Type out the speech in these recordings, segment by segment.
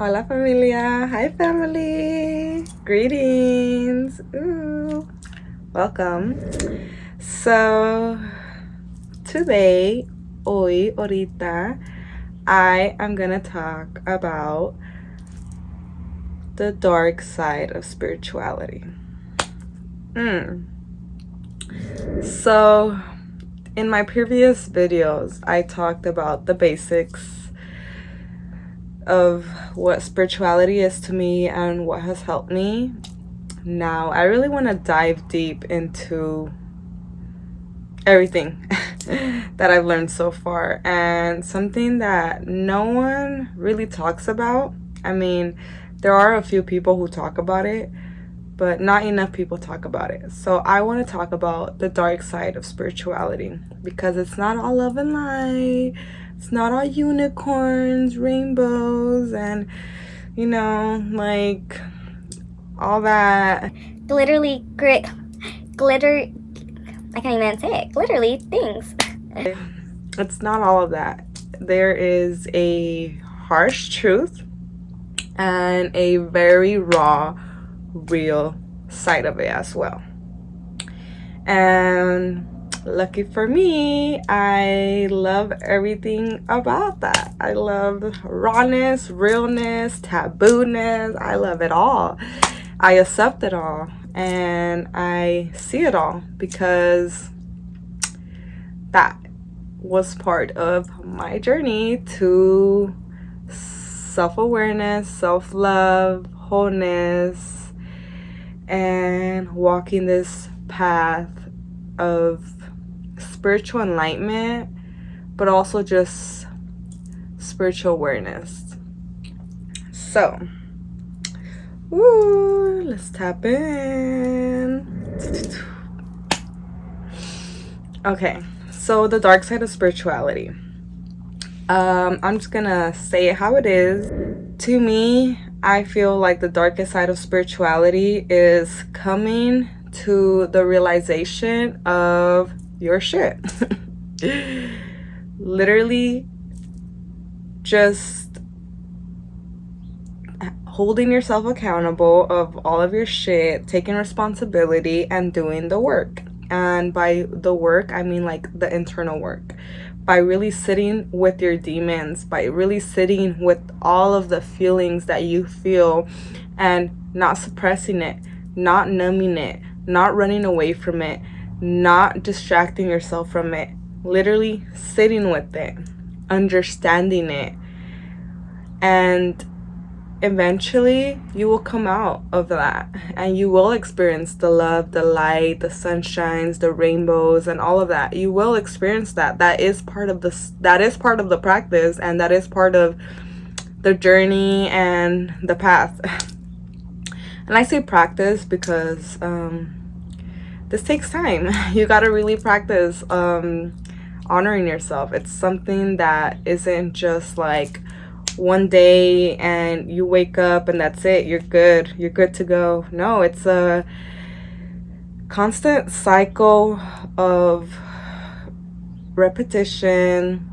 Hola familia. Hi family. Greetings. Ooh. Welcome. So today, ahorita, I am gonna talk about the dark side of spirituality. So in my previous videos, I talked about the basics of what spirituality is to me and what has helped me. Now I really want to dive deep into everything that I've learned so far, and something that no one really talks about. I mean, there are a few people who talk about it, but not enough people talk about it. So I want to talk about the dark side of spirituality, because it's not all love and light. It's not all unicorns, rainbows, and like all that glittery glitter. I can't even say it. Glittery things. It's not all of that. There is a harsh truth and a very raw, real side of it as well. And lucky for me, I love everything about that. I love rawness, realness, taboo-ness. I love it all. I accept it all, and I see it all, because that was part of my journey to self-awareness, self-love, wholeness, and walking this path of spiritual enlightenment, but also just spiritual awareness. So, let's tap in. Okay, so the dark side of spirituality. I'm just gonna say it how it is. To me, I feel like the darkest side of spirituality is coming to the realization of your shit. Literally just holding yourself accountable of all of your shit, taking responsibility, and doing the work. And by the work, I mean like the internal work. By really sitting with your demons, by really sitting with all of the feelings that you feel and not suppressing it, not numbing it, not running away from it, not distracting yourself from it. Literally sitting with it, understanding it, and eventually you will come out of that, and you will experience the love, the light, the sunshines, the rainbows, and all of that. You will experience that. That is part of the practice, and that is part of the journey and the path. And I say practice because this takes time. You got to really practice honoring yourself. It's something that isn't just like one day and you wake up and that's it, you're good to go. No, it's a constant cycle of repetition,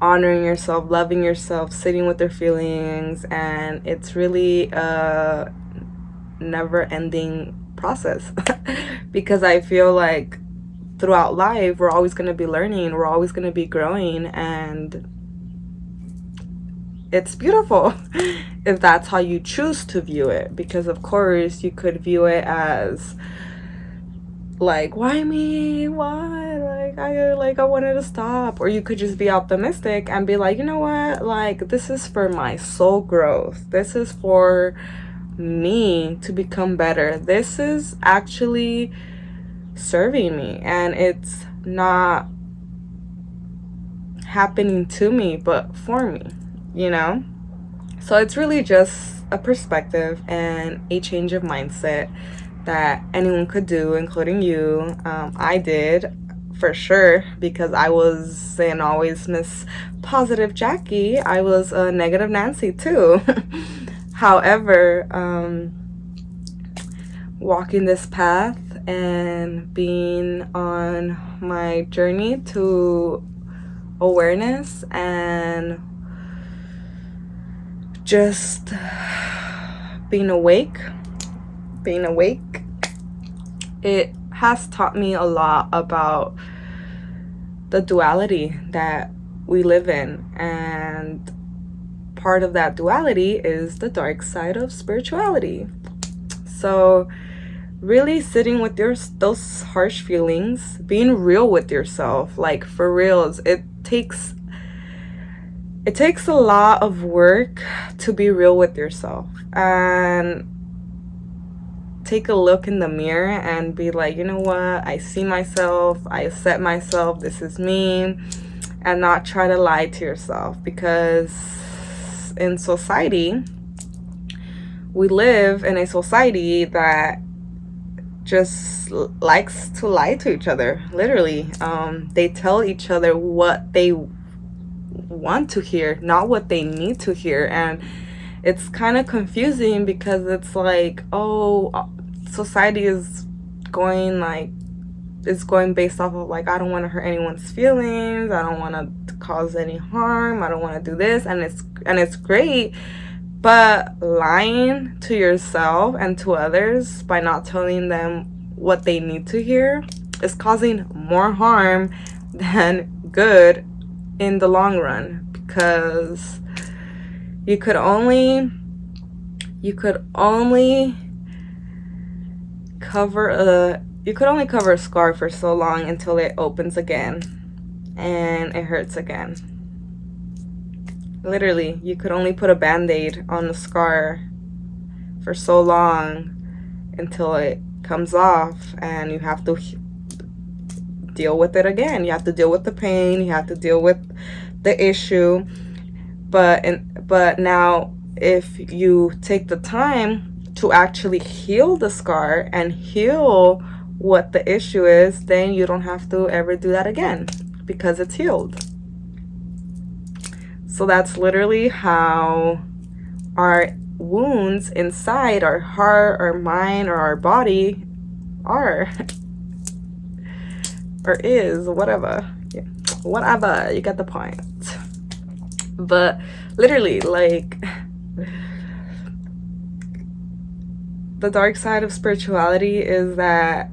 honoring yourself, loving yourself, sitting with your feelings, and it's really a never-ending process. Because I feel like throughout life we're always going to be learning, we're always going to be growing, and it's beautiful if that's how you choose to view it. Because of course you could view it as like, why me, why, I wanted to stop. Or you could just be optimistic and be like, you know what, like, this is for my soul growth, this is for me to become better, this is actually serving me, and it's not happening to me but for me, So it's really just a perspective and a change of mindset that anyone could do, including you. I did, for sure, because I wasn't always Miss Positive Jackie. I was a negative Nancy too. However, walking this path and being on my journey to awareness and just being awake, it has taught me a lot about the duality that we live in. And part of that duality is the dark side of spirituality. So really sitting with those harsh feelings, being real with yourself, like for reals, it takes a lot of work to be real with yourself and take a look in the mirror and be like, you know what, I see myself, I accept myself, this is me, and not try to lie to yourself. Because in society, we live in a society that just likes to lie to each other, literally. They tell each other what they want to hear, not what they need to hear. And it's kind of confusing because it's like, oh, society is going based off of like, I don't want to hurt anyone's feelings, I don't want to cause any harm, I don't want to do this, and it's great. But lying to yourself and to others by not telling them what they need to hear is causing more harm than good in the long run. Because you could only cover a scar for so long until it opens again and it hurts again. Literally, you could only put a band-aid on the scar for so long until it comes off, and you have to deal with it again. You have to deal with the pain, you have to deal with the issue. But now, if you take the time to actually heal the scar and heal what the issue is, then you don't have to ever do that again because it's healed. So that's literally how our wounds inside our heart, our mind, or our body are or is, whatever. Yeah. Whatever, you get the point. But literally, like, the dark side of spirituality is that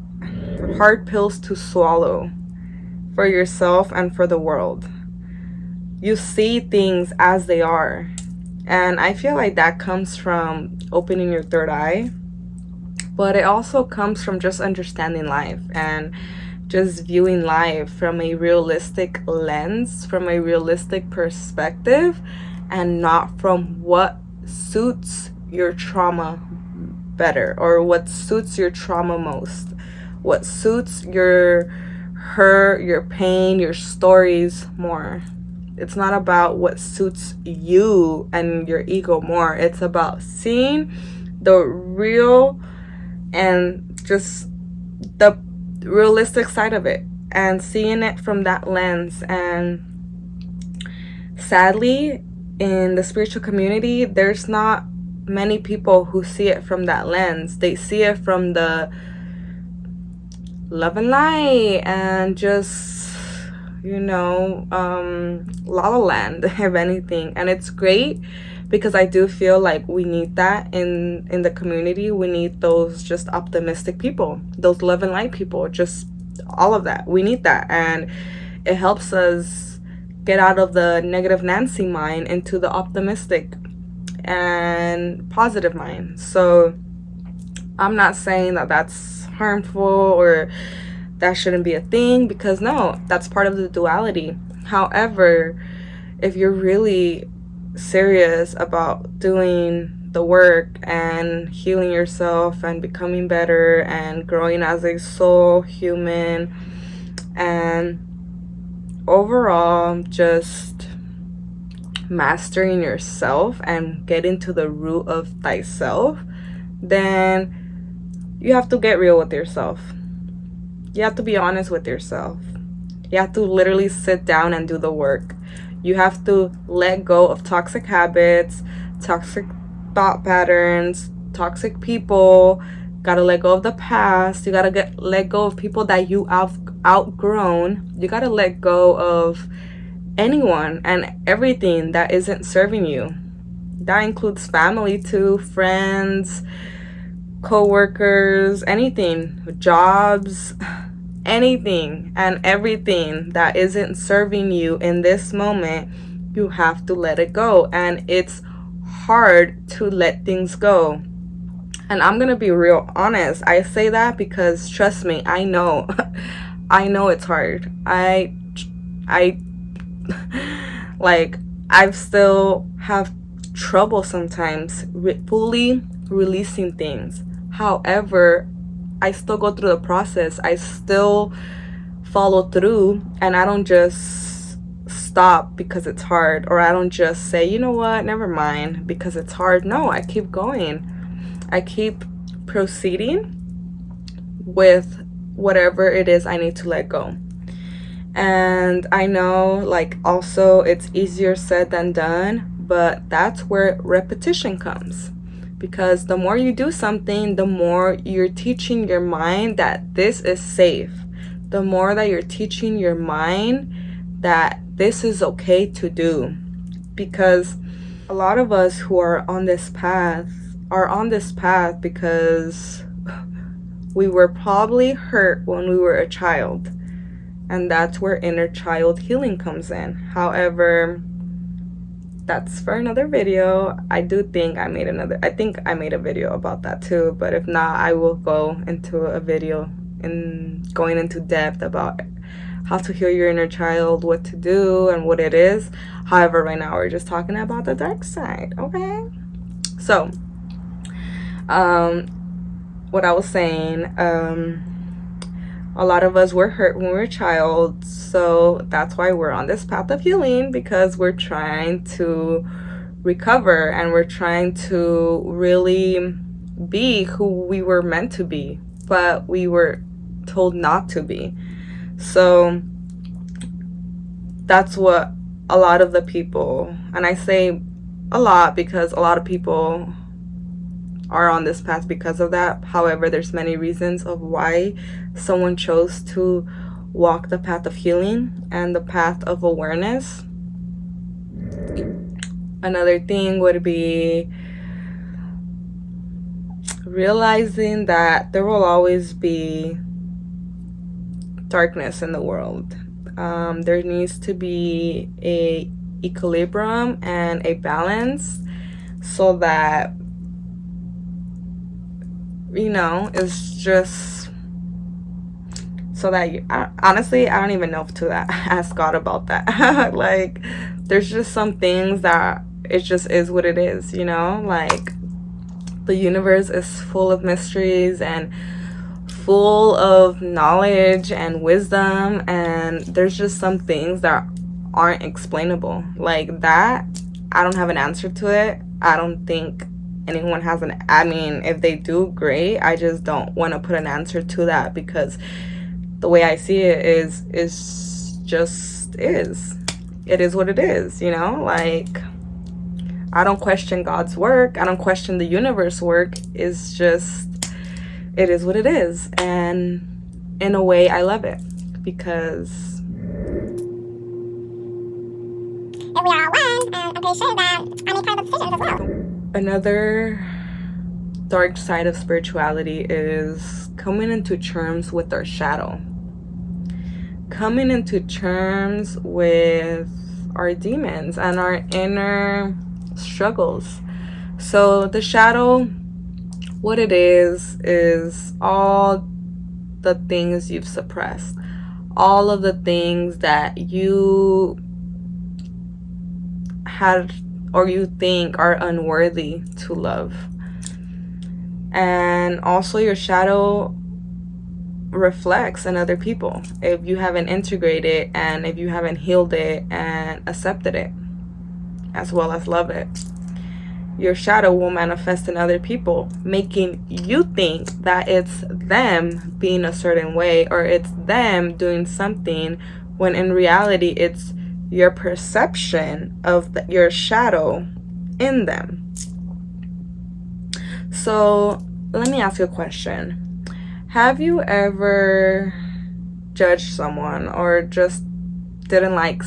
hard pills to swallow for yourself and for the world. You see things as they are. And I feel like that comes from opening your third eye. But it also comes from just understanding life and just viewing life from a realistic lens, from a realistic perspective, and not from what suits your trauma better or what suits your trauma most, what suits your hurt, your pain, your stories more. It's not about what suits you and your ego more. It's about seeing the real and just the realistic side of it and seeing it from that lens. And sadly, in the spiritual community, there's not many people who see it from that lens. They see it from the love and light and just, La La Land, if anything. And it's great because I do feel like we need that in the community. We need those just optimistic people, those love and light people, just all of that. We need that. And it helps us get out of the negative Nancy mind into the optimistic and positive mind. So I'm not saying that that's harmful or that shouldn't be a thing, because no, that's part of the duality. However, if you're really serious about doing the work and healing yourself and becoming better and growing as a soul, human, and overall just mastering yourself and getting to the root of thyself, then you have to get real with yourself. You have to be honest with yourself. You have to literally sit down and do the work. You have to let go of toxic habits, toxic thought patterns, toxic people. Gotta let go of the past. You gotta let go of people that you have outgrown. You gotta let go of anyone and everything that isn't serving you. That includes family too, friends, co-workers, anything, jobs, anything and everything that isn't serving you in this moment. You have to let it go, and it's hard to let things go. And I'm gonna be real honest, I say that because trust me, I know I know it's hard. I like, I've still have trouble sometimes fully releasing things. However, I still go through the process. I still follow through, and I don't just stop because it's hard, or I don't just say, you know what, never mind because it's hard. No, I keep going. I keep proceeding with whatever it is I need to let go. And I know, like, also it's easier said than done, but that's where repetition comes. Because the more you do something, the more you're teaching your mind that this is safe. The more that you're teaching your mind that this is okay to do. Because a lot of us who are on this path because we were probably hurt when we were a child. And that's where inner child healing comes in. However, that's for another video. I think I made a video about that too, but if not, I will go into a video going into depth about how to heal your inner child, what to do, and what it is. However, right now we're just talking about the dark side, okay? So, what I was saying, a lot of us were hurt when we were a child, so that's why we're on this path of healing, because we're trying to recover and we're trying to really be who we were meant to be, but we were told not to be. So that's what a lot of the people, and I say a lot because a lot of people are on this path because of that. However, there's many reasons of why someone chose to walk the path of healing and the path of awareness. Another thing would be realizing that there will always be darkness in the world. There needs to be a equilibrium and a balance, so that, you know, it's just so that honestly, I don't even know if to ask God about that. Like, there's just some things that it just is what it is, you know? Like, the universe is full of mysteries and full of knowledge and wisdom, and there's just some things that aren't explainable. Like that, I don't have an answer to it. I don't think anyone has I mean, if they do, great. I just don't want to put an answer to that, because the way I see it is it is what it is, you know? Like, I don't question God's work. I don't question the universe work. It's just, it is what it is. And in a way, I love it, because if we are all one, I'm pretty sure that I make part of the decisions as well. Another dark side of spirituality is coming into terms with our shadow. Coming into terms with our demons and our inner struggles. So the shadow, what it is all the things you've suppressed, all of the things that you had or you think are unworthy to love. And also your shadow reflects in other people if you haven't integrated and if you haven't healed it and accepted it, as well as love it. Your shadow will manifest in other people, making you think that it's them being a certain way or it's them doing something, when in reality it's your perception of your shadow in them. So let me ask you a question. Have you ever judged someone or just didn't like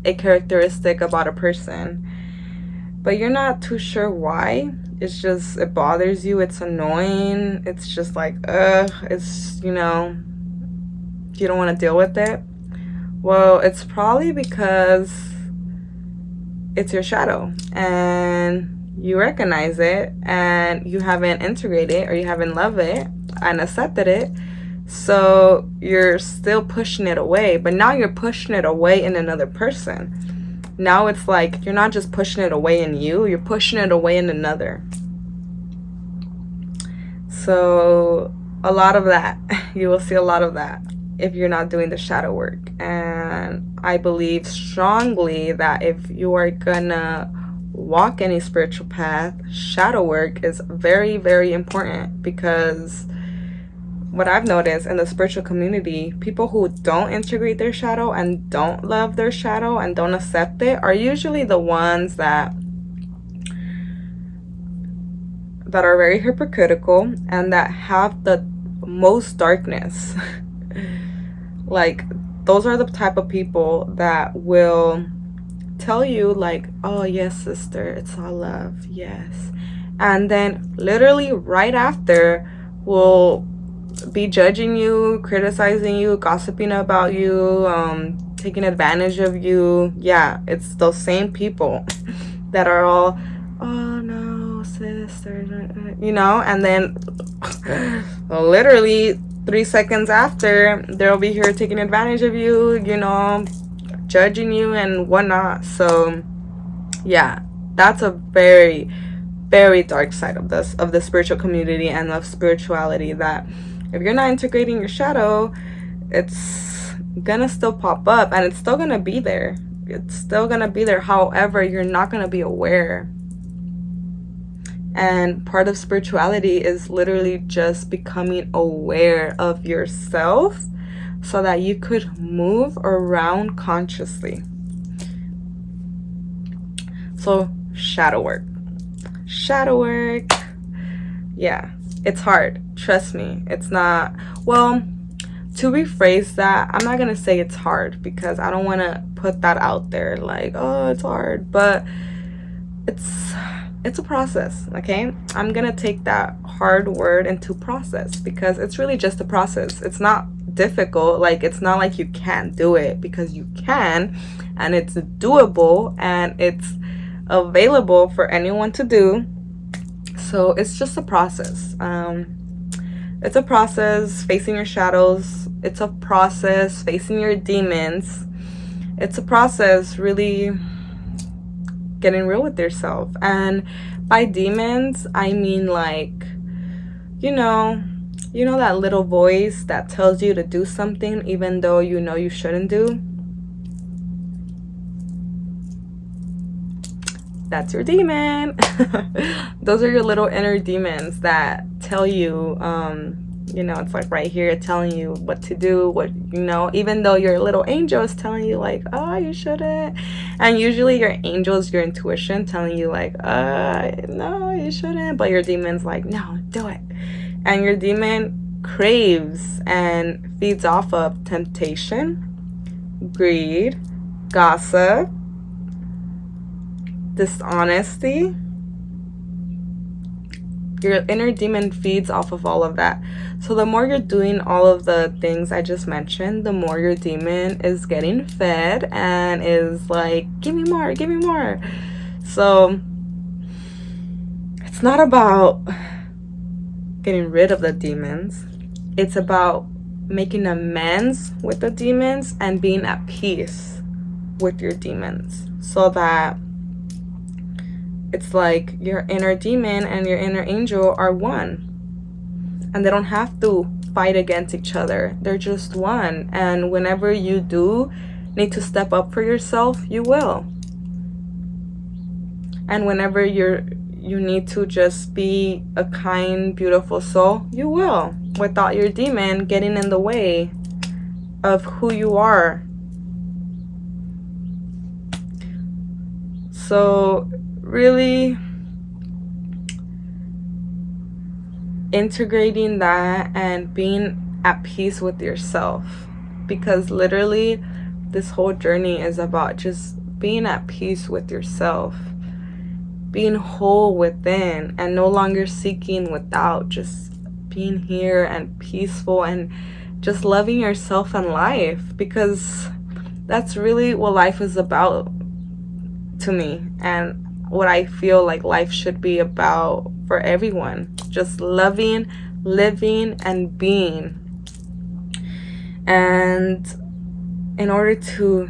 a characteristic about a person, but you're not too sure why. It's just, it bothers you, it's annoying, it's just like, it's, you know, you don't want to deal with it. Well, it's probably because it's your shadow and you recognize it and you haven't integrated it, or you haven't loved it and accepted it. So you're still pushing it away, but now you're pushing it away in another person. Now it's like you're not just pushing it away in you, you're pushing it away in another. So a lot of that, you will see a lot of that if you're not doing the shadow work. And I believe strongly that if you are gonna walk any spiritual path, shadow work is very, very important, because what I've noticed in the spiritual community, people who don't integrate their shadow and don't love their shadow and don't accept it are usually the ones that are very hypocritical and that have the most darkness. Like, those are the type of people that will tell you like, oh yes sister, it's all love, yes, and then literally right after will be judging you, criticizing you, gossiping about you, taking advantage of you. Yeah, it's those same people that are all, oh no sister, you know, and then literally 3 seconds after, they'll be here taking advantage of you, you know, judging you and whatnot. So yeah, that's a very, very dark side of this, of the spiritual community and of spirituality, that if you're not integrating your shadow, it's gonna still pop up and it's still gonna be there. It's still gonna be there. However, you're not gonna be aware. And part of spirituality is literally just becoming aware of yourself so that you could move around consciously. So shadow work. Shadow work. Yeah, it's hard. Trust me. It's not, well, to rephrase that, I'm not going to say it's hard, because I don't want to put that out there like, oh, it's hard, but it's a process, okay? I'm gonna take that hard word into process, because it's really just a process. It's not difficult. Like, it's not like you can't do it, because you can, and it's doable and it's available for anyone to do. So it's just a process. It's a process facing your shadows. It's a process facing your demons. It's a process really getting real with yourself. And by demons, I mean, like, you know that little voice that tells you to do something even though you know you shouldn't do. That's your demon. Those are your little inner demons that tell you, it's like right here telling you what to do, even though your little angel is telling you like, oh, you shouldn't. And usually your angel is your intuition telling you like, no, you shouldn't. But your demon's like, no, do it. And your demon craves and feeds off of temptation, greed, gossip, dishonesty. Your inner demon feeds off of all of that. So the more you're doing all of the things I just mentioned, the more your demon is getting fed and is like, give me more, give me more. So it's not about getting rid of the demons. It's about making amends with the demons and being at peace with your demons, so that it's like your inner demon and your inner angel are one, and they don't have to fight against each other. They're just one. And whenever you do need to step up for yourself, you will. And whenever you need to just be a kind, beautiful soul, you will, without your demon getting in the way of who you are. So really integrating that and being at peace with yourself, because literally this whole journey is about just being at peace with yourself. being whole within and no longer seeking without, just being here and peaceful and just loving yourself and life, because that's really what life is about to me, and what I feel like life should be about for everyone. Just loving, living, and being. And in order to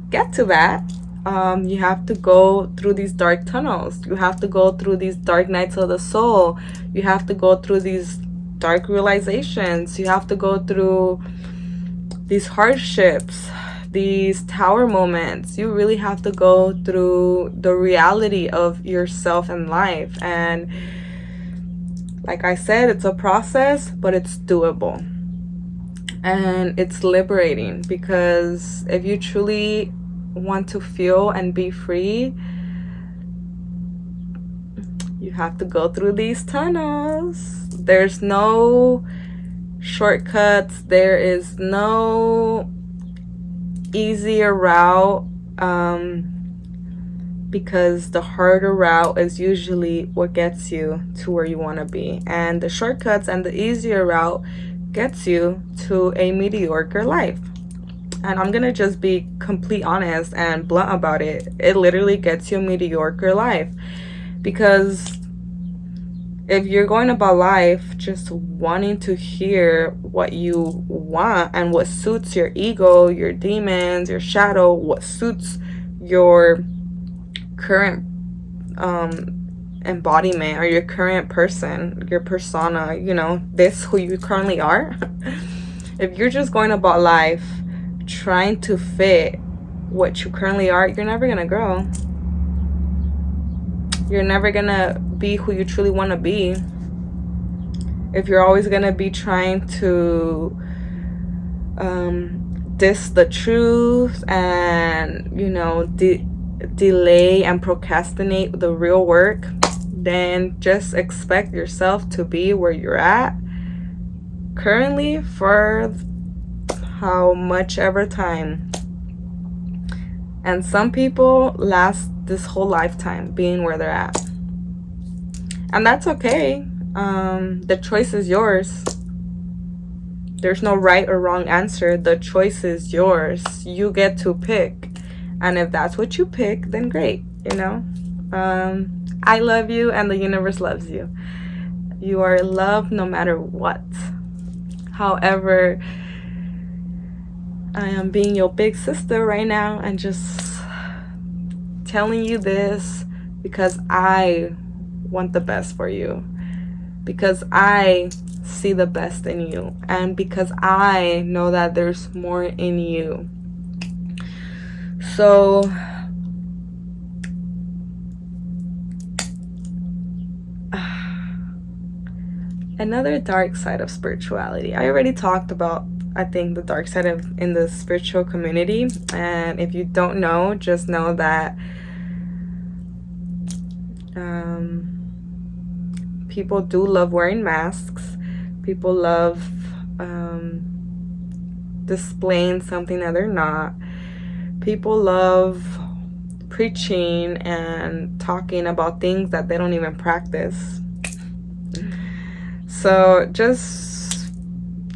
get to that, you have to go through these dark tunnels. You have to go through these dark nights of the soul. You have to go through these dark realizations. You have to go through these hardships, these tower moments. You really have to go through the reality of yourself and life. And like I said, it's a process, but it's doable. And it's liberating, because if you truly want to feel and be free, you have to go through these tunnels. There's no shortcuts. There is no easier route, because the harder route is usually what gets you to where you want to be, and the shortcuts and the easier route gets you to a mediocre life. And I'm gonna just be complete honest and blunt about it. It literally gets you a mediocre life, because if you're going about life just wanting to hear what you want and what suits your ego, your demons, your shadow, what suits your current embodiment or your current person, your persona, this who you currently are. If you're just going about life trying to fit what you currently are, you're never gonna grow. You're never gonna be who you truly want to be. If you're always gonna be trying to diss the truth and delay and procrastinate the real work, then just expect yourself to be where you're at currently for how much ever time. And some people last this whole lifetime being where they're at, and that's okay. The choice is yours. There's no right or wrong answer. The choice is yours. You get to pick, and if that's what you pick, then great. I love you, and the universe loves you. You are loved no matter what. However, I am being your big sister right now and just telling you this because I want the best for you, because I see the best in you, and because I know that there's more in you. So another dark side of spirituality. I already talked about, I think, the dark side in the spiritual community. And if you don't know, just know that people do love wearing masks. People love displaying something that they're not. People love preaching and talking about things that they don't even practice. So just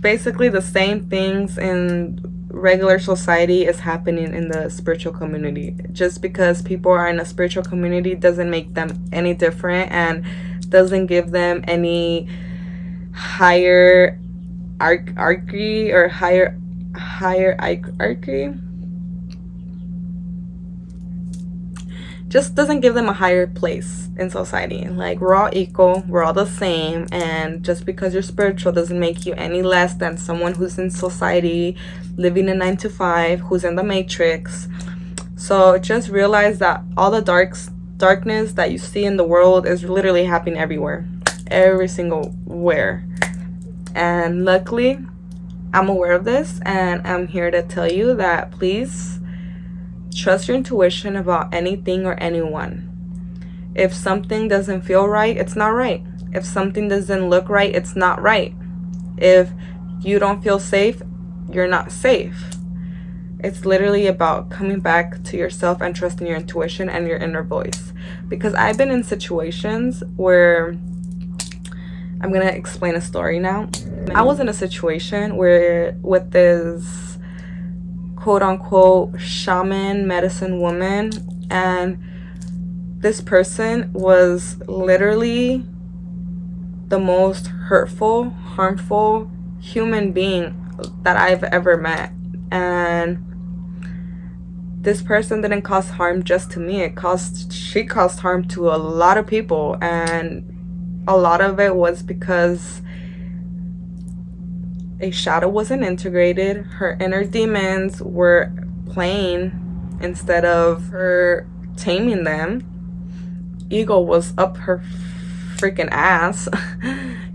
basically the same things in regular society is happening in the spiritual community. Just because people are in a spiritual community doesn't make them any different and doesn't give them any higher hierarchy or higher hierarchy. Just doesn't give them a higher place in society. Like, we're all equal, we're all the same, and just because you're spiritual doesn't make you any less than someone who's in society living a 9 to 5, who's in the matrix. So just realize that all the darkness that you see in the world is literally happening everywhere, every single where. And luckily I'm aware of this, and I'm here to tell you that please trust your intuition about anything or anyone. If something doesn't feel right, it's not right. If something doesn't look right, it's not right. If you don't feel safe, you're not safe. It's literally about coming back to yourself and trusting your intuition and your inner voice. Because I've been in situations where, I'm gonna explain a story now. I was in a situation where, with this quote unquote shaman medicine woman, and this person was literally the most hurtful, harmful human being that I've ever met. And this person didn't cause harm just to me. She caused harm to a lot of people, and a lot of it was because a shadow wasn't integrated. Her inner demons were playing instead of her taming them. Ego was up her freaking ass,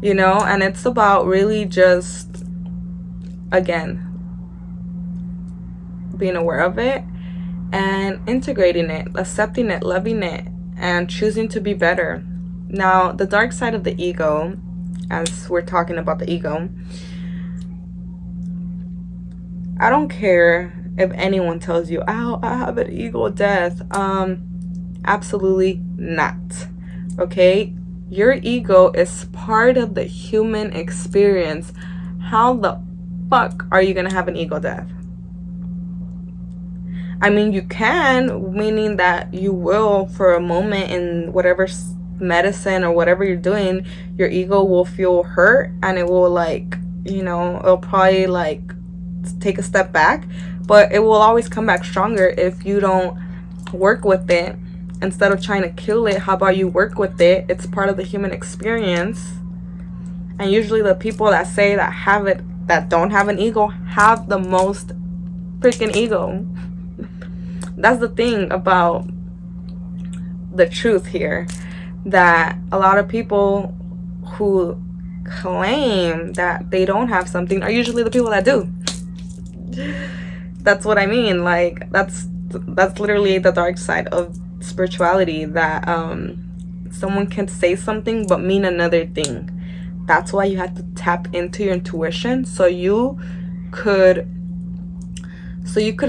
you know. And it's about really just, again, being aware of it and integrating it, accepting it, loving it, and choosing to be better. Now, the dark side of the ego, as we're talking about the ego, I don't care if anyone tells you, oh, I have an ego death. Absolutely not. Okay? Your ego is part of the human experience. How the fuck are you gonna have an ego death? I mean, you can, meaning that you will, for a moment, in whatever medicine or whatever you're doing, your ego will feel hurt, and it will, like, you know, it'll probably like take a step back, but it will always come back stronger if you don't work with it. Instead of trying to kill it, how about you work with it? It's part of the human experience. And usually the people that say that have it, that don't have an ego, have the most freaking ego. That's the thing about the truth here, that a lot of people who claim that they don't have something are usually the people that do. That's what I mean. Like, that's literally the dark side of spirituality, that someone can say something but mean another thing. That's why you have to tap into your intuition, so you could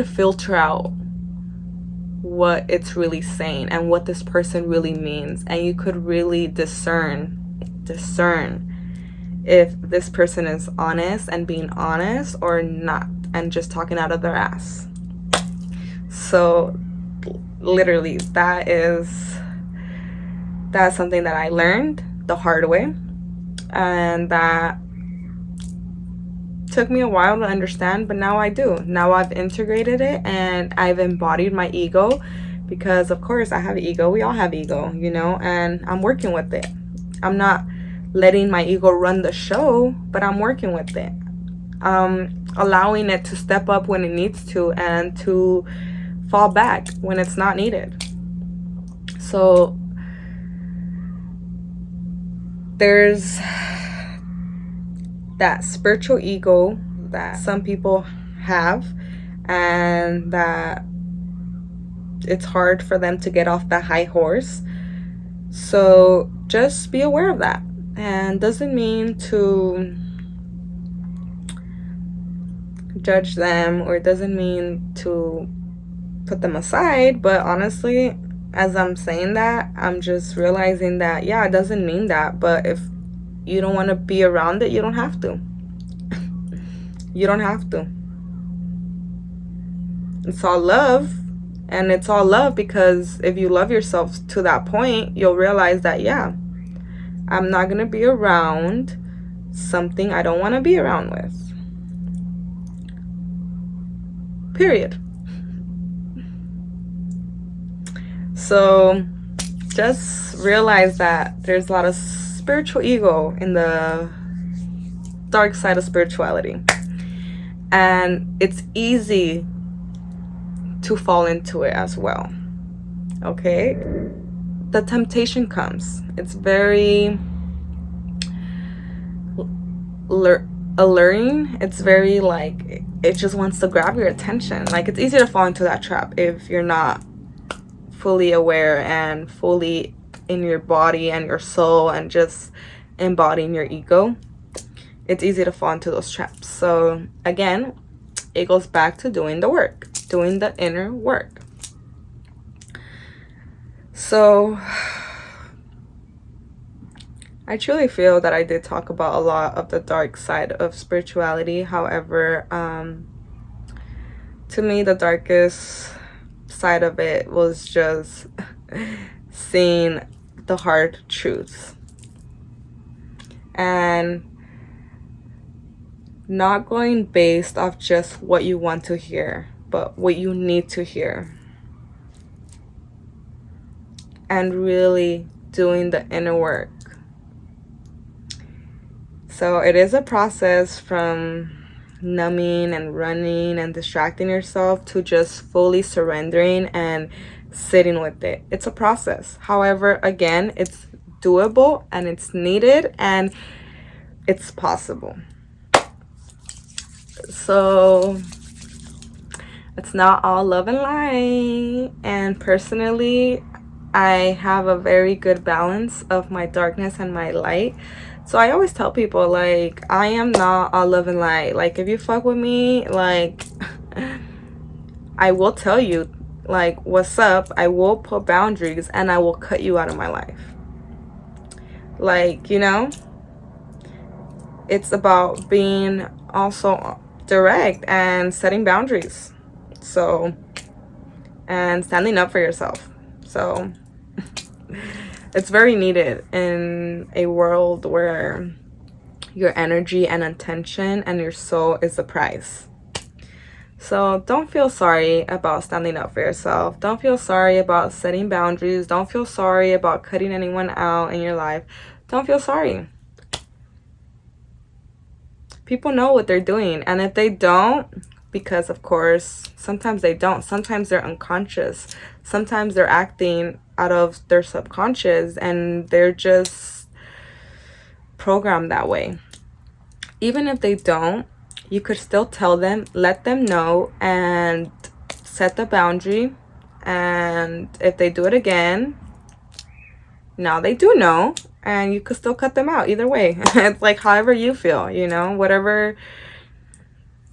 filter out what it's really saying and what this person really means, and you could really discern if this person is honest and being honest or not, and just talking out of their ass. So literally, that's something that I learned the hard way, and that took me a while to understand, but now I do. Now I've integrated it and I've embodied my ego, because of course I have ego. We all have ego, you know, and I'm working with it. I'm not letting my ego run the show, but I'm working with it. Allowing it to step up when it needs to, and to fall back when it's not needed. So there's that spiritual ego that some people have, and that it's hard for them to get off that high horse. So just be aware of that. And doesn't mean to judge them, or doesn't mean to put them aside, but honestly, as I'm saying that, I'm just realizing that, yeah, it doesn't mean that, but if you don't want to be around it, you don't have to. You don't have to. It's all love. And it's all love, because if you love yourself to that point, you'll realize that, yeah, I'm not going to be around something I don't want to be around with. Period. So just realize that there's a lot of spiritual ego in the dark side of spirituality, and it's easy to fall into it as well. Okay, the temptation comes. It's very alluring. It's very, like, it just wants to grab your attention. Like, it's easy to fall into that trap if you're not fully aware and fully in your body and your soul and just embodying your ego. It's easy to fall into those traps. So again, it goes back to doing the work. doing the inner work. So I truly feel that I did talk about a lot of the dark side of spirituality. However, to me, the darkest side of it was just seeing the hard truths and not going based off just what you want to hear, but what you need to hear, and really doing the inner work. So it is a process from numbing and running and distracting yourself to just fully surrendering and sitting with it. It's a process. However, again, it's doable and it's needed and it's possible. So it's not all love and light. And personally, I have a very good balance of my darkness and my light. So I always tell people, like, I am not all love and light. Like, if you fuck with me, like, I will tell you, like, what's up. I will put boundaries and I will cut you out of my life. Like, you know, it's about being also direct and setting boundaries. So, and standing up for yourself. So it's very needed in a world where your energy and attention and your soul is the price. So don't feel sorry about standing up for yourself. Don't feel sorry about setting boundaries. Don't feel sorry about cutting anyone out in your life. Don't feel sorry. People know what they're doing. And if they don't, because of course, sometimes they don't. Sometimes they're unconscious. Sometimes they're acting out of their subconscious and they're just programmed that way. Even if they don't, you could still tell them, let them know, and set the boundary. And if they do it again, now they do know, and you could still cut them out. Either way, it's like however you feel, you know, whatever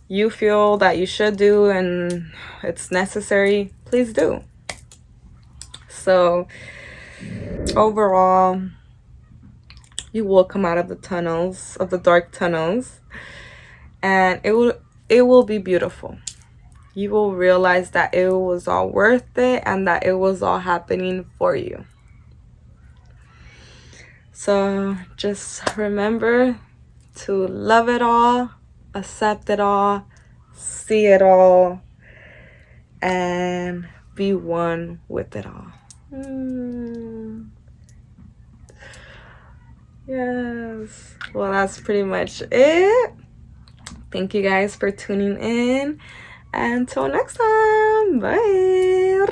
you feel that you should do and it's necessary, please do. So overall, you will come out of the tunnels, of the dark tunnels, and it will be beautiful. You will realize that it was all worth it and that it was all happening for you. So just remember to love it all, accept it all, see it all, and be one with it all. Yes. Well, that's pretty much it. Thank you guys for tuning in. Until next time. Bye.